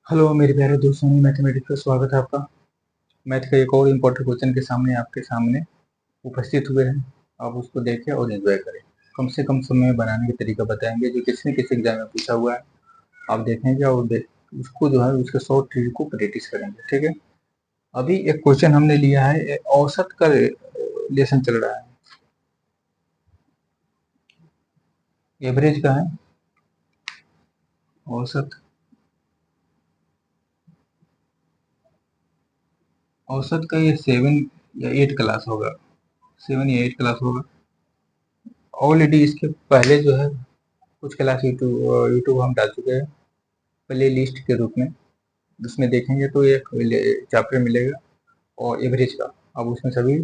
Hello मेरे प्यारे दोस्तों, मैथमेटिक्स में स्वागत है आपका। मैथ का एक और इम्पोर्टेंट क्वेश्चन के सामने आपके सामने उपस्थित हुए हैं। आप उसको देखें और एंजॉय करें। कम से कम समय में बनाने का तरीका बताएंगे जो किसी न किसी एग्जाम में पूछा हुआ है। आप देखेंगे और उसको जो है उसके शॉर्ट ट्रिक को प्रैक्टिस करेंगे, ठीक है। अभी एक क्वेश्चन हमने लिया है, औसत का लेसन चल रहा है, एवरेज का है औसत। औसत का ये 7 या 8 क्लास होगा, 7 या 8 क्लास होगा। ऑलरेडी इसके पहले जो है कुछ क्लास यूट्यूब हम डाल चुके हैं प्ले लिस्ट के रूप में। उसमें देखेंगे तो एक चैप्टर मिलेगा और एवरेज का। अब उसमें सभी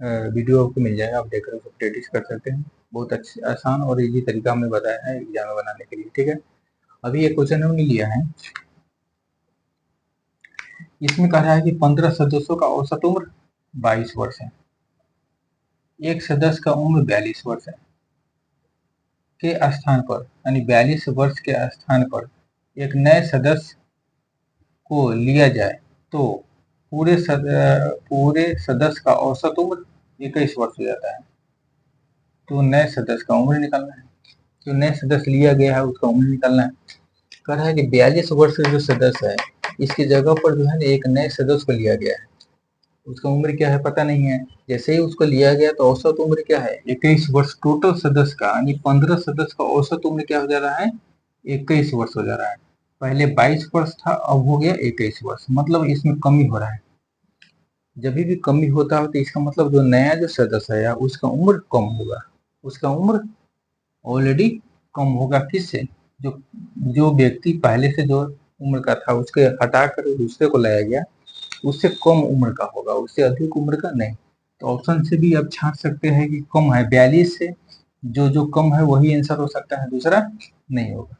वीडियो आपको मिल जाएगा, आप देखकर उसको प्रैक्टिस कर सकते हैं। बहुत अच्छी आसान और इजी तरीका हमने बताया है एग्जाम में बनाने के लिए, ठीक है। अभी एक क्वेश्चन हमने लिया है, इसमें कह रहा है कि 15 सदस्यों का औसत उम्र 22 वर्ष है, एक सदस्य का उम्र 42 वर्ष है के स्थान पर, यानी 42 वर्ष के स्थान पर एक नए सदस्य को लिया जाए तो पूरे सदस्य का औसत उम्र 21 वर्ष हो जाता है। तो नए सदस्य का उम्र निकालना है, जो नए सदस्य लिया गया है उसका उम्र निकालना है। कह रहा है कि 42 वर्ष का जो सदस्य है इसकी जगह पर जो है ना एक नए सदस्य को लिया गया है, उसका उम्र क्या है पता नहीं है। जैसे ही उसको लिया गया तो औसत उम्र क्या है 21 वर्ष। टोटल सदस्य का यानी 15 सदस्य का औसत उम्र क्या हो जा रहा है 21 वर्ष हो जा रहा है। पहले 22 वर्ष था, अब हो गया 21 वर्ष, मतलब इसमें कमी हो रहा है। जब भी कमी होता है तो इसका मतलब जो नया जो सदस्य है उसका उम्र कम होगा, उसका उम्र ऑलरेडी कम होगा। किससे? जो जो व्यक्ति पहले से जो उम्र का था उसके हटाकर दूसरे को लाया गया, उससे कम उम्र का होगा, उससे अधिक उम्र का नहीं। तो ऑप्शन से भी आप छांट सकते हैं कि कम है 42 से, जो जो कम है वही आंसर हो सकता है, दूसरा नहीं होगा।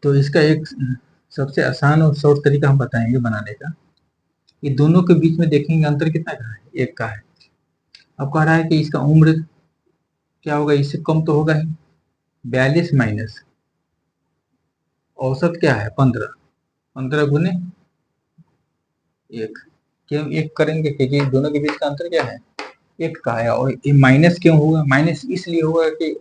तो इसका एक सबसे आसान और शॉर्ट तरीका हम बताएंगे बनाने का। ये दोनों के बीच में देखेंगे अंतर कितना का है, एक का है। अब कह रहा है कि इसका उम्र क्या होगा, इससे कम तो होगा ही। 42 माइनस औसत क्या है 15, 15 गुने 1। क्यों एक करेंगे, क्योंकि दोनों के बीच का अंतर क्या है एक का है। और ये माइनस क्यों हुआ, माइनस इसलिए हुआ कि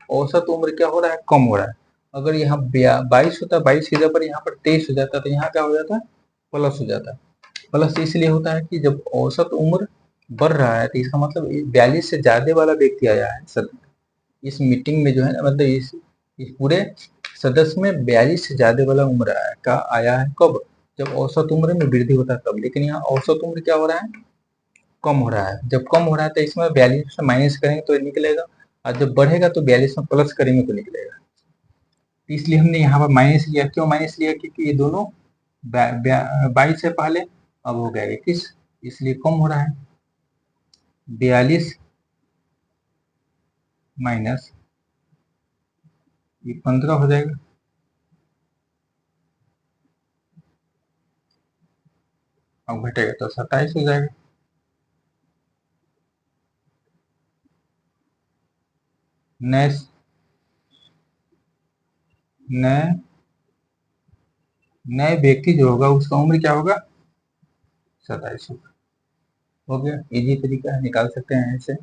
औसत उम्र क्या हो रहा है कम हो रहा है। अगर यहाँ 22 होता, 22 की जगह पर यहाँ पर 23 हो जाता तो यहाँ क्या हो जाता प्लस हो जाता। प्लस इसलिए होता है कि जब औसत उम्र बढ़ रहा है तो इसका मतलब 42 से ज्यादा वाला व्यक्ति आया है सर इस मीटिंग में, जो है ना, मतलब इस पूरे सदस्य में 42 से ज्यादा वाला उम्र आया है। कब? जब औसत उम्र में वृद्धि होता है तब। लेकिन यहाँ औसत उम्र क्या हो रहा है कम हो रहा है। जब कम हो रहा है तो इसमें 42 से माइनस करेंगे तो निकलेगा, और जब बढ़ेगा तो 42 में प्लस करेंगे तो निकलेगा। इसलिए हमने यहाँ पर माइनस लिया। क्यों माइनस लिया? क्योंकि ये दोनों 22 से पहले अब हो गया 21, इसलिए कम हो रहा है। 42 माइनस ये 15 हो जाएगा, अब घटेगा तो 27 हो जाएगा। नए नए नए व्यक्ति जो होगा उसका उम्र क्या होगा 27 होगा। हो गया, इजी तरीका है, निकाल सकते हैं ऐसे।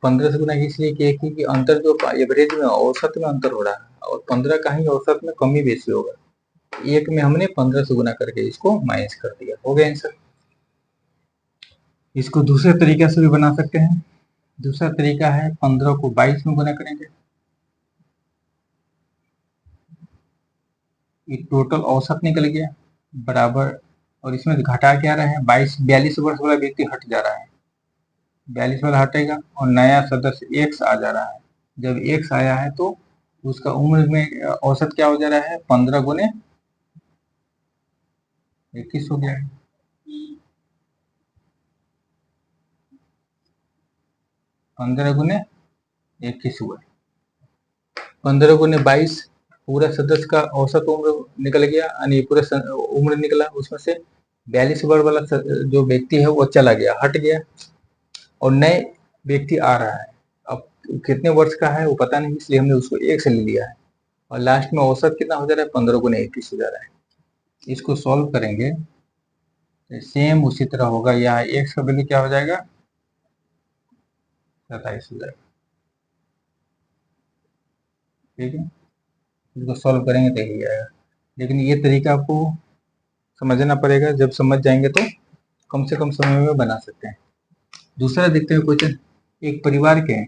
15 से गुना इसलिए किया कि अंतर जो एवरेज में औसत में अंतर हो रहा है, और 15 का ही औसत में कमी बेसी होगा। एक में हमने 15 से गुना करके इसको माइनस कर दिया, हो गया आंसर। इसको दूसरे तरीके से भी बना सकते हैं। दूसरा तरीका है 15 को 22 में गुना करेंगे, ये टोटल औसत निकल गया बराबर। और इसमें घटा क्या रहे हैं 42 वर्ष वाला व्यक्ति हट जा रहा है, 42 वाला हटेगा और नया सदस्य एक्स आ जा रहा है। जब एक्स आया है तो उसका उम्र में औसत क्या हो जा रहा है 15 गुने 21 हो गया है। 15 गुने 21 हुआ, 15 गुने 22 पूरा सदस्य का औसत उम्र निकल गया, यानी पूरा उम्र निकला। उसमें से 42 वर्ष वाला जो व्यक्ति है वो चला गया, हट गया, और नए व्यक्ति आ रहा है। अब कितने वर्ष का है वो पता नहीं, इसलिए हमने उसको एक से ले लिया है। और लास्ट में औसत कितना हो जा रहा है, 15 गुना 21 हो जा रहा है। इसको सॉल्व करेंगे तो सेम उसी तरह होगा। यहाँ एक्स का वैल्यू क्या हो जाएगा, 27 हो जाएगा। ठीक है, इसको सॉल्व करेंगे तो यही आएगा। लेकिन ये तरीका आपको समझना पड़ेगा, जब समझ जाएंगे तो कम से कम समय में बना सकते हैं। दूसरा देखते हैं क्वेश्चन। एक परिवार के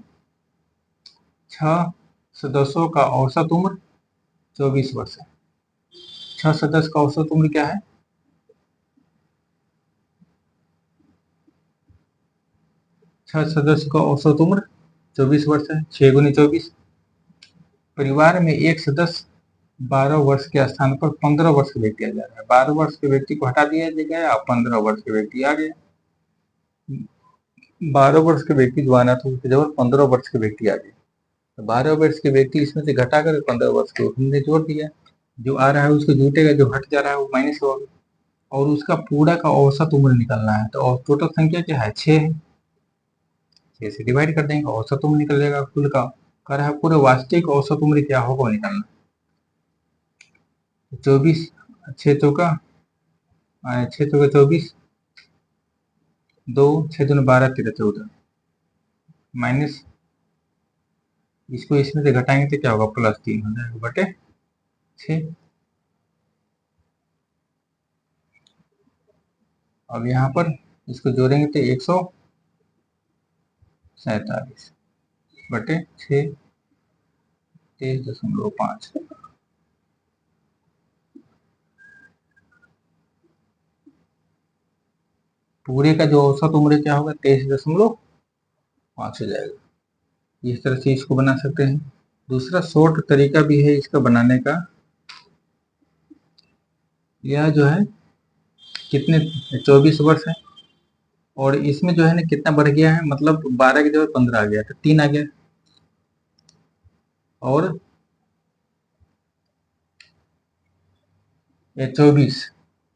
6 सदस्यों का औसत उम्र 24 वर्ष है। 6 सदस्य का औसत उम्र क्या है, 6 सदस्य का औसत उम्र 24 वर्ष है। 6 गुनी 24। परिवार में एक सदस्य 12 वर्ष के स्थान पर 15 वर्ष का व्यक्ति आ जा रहा है। 12 वर्ष के व्यक्ति को हटा दिया गया और 15 वर्ष के व्यक्ति आ गए। 12 वर्ष के व्यक्ति जो आना था उसके जगह 15 वर्ष के व्यक्ति आ गए। तो 12 वर्ष के व्यक्ति इसमें से घटा कर 15 वर्ष को हमने जोड़ दिया। जो आ रहा है उसको जुटेगा, जो हट जा रहा है वो माइनस होगा। और उसका पूरा का औसत उम्र निकलना है। तो टोटल संख्या क्या है, 6 है। 6 से डिवाइड कर देंगे, औसत उम्र निकल जाएगा कुल का। कह रहा है पूरे वास्तविक औसत उम्र क्या होगा वो निकालना। 24 6 चौका 24, 2 6 दूनी 12 13 14 माइनस, इसको इसमें से घटाएंगे तो क्या होगा, +3 हो जाएगा बटे 6। अब यहाँ पर इसको जोड़ेंगे तो 147 बटे 6 23.5। पूरे का जो औसत उम्र क्या होगा 23.5 हो जाएगा। इस तरह से इसको बना सकते हैं। दूसरा शॉर्ट तरीका भी है इसका बनाने का। यह जो है कितने 24 वर्ष है और इसमें जो है ना कितना बढ़ गया है, मतलब 12 की जगह 15 आ गया तो 3 आ गया। और 24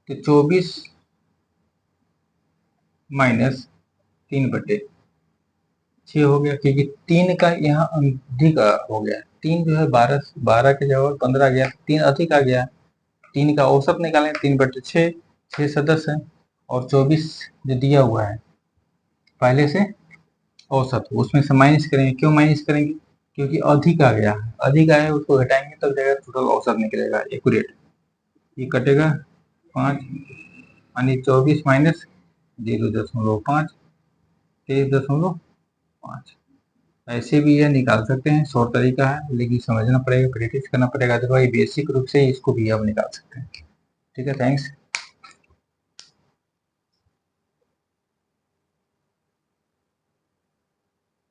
तो 24 माइनस 3 बटे 6 हो गया, क्योंकि 3 का यहाँ अधिक हो गया। 3 जो है 12 के जगह 15 आ गया, 3 अधिक आ गया। 3 का औसत निकालें, 3 बटे 6, 6 सदस्य है और 24 जो दिया हुआ है पहले से औसत, उसमें से माइनस करेंगे। क्यों माइनस करेंगे, क्योंकि अधिक आ गया है। अधिक आया है उसको घटाएंगे तब जाएगा टोटल औसत निकलेगा एक्यूरेट। ये कटेगा 5 यानी 24 माइनस 0.5 23.5। ऐसे भी यह निकाल सकते हैं, शॉर्ट तरीका है, लेकिन समझना पड़ेगा, प्रैक्टिस करना पड़ेगा। अदरवाइज बेसिक रूप से इसको भी आप निकाल सकते हैं। ठीक है, थैंक्स।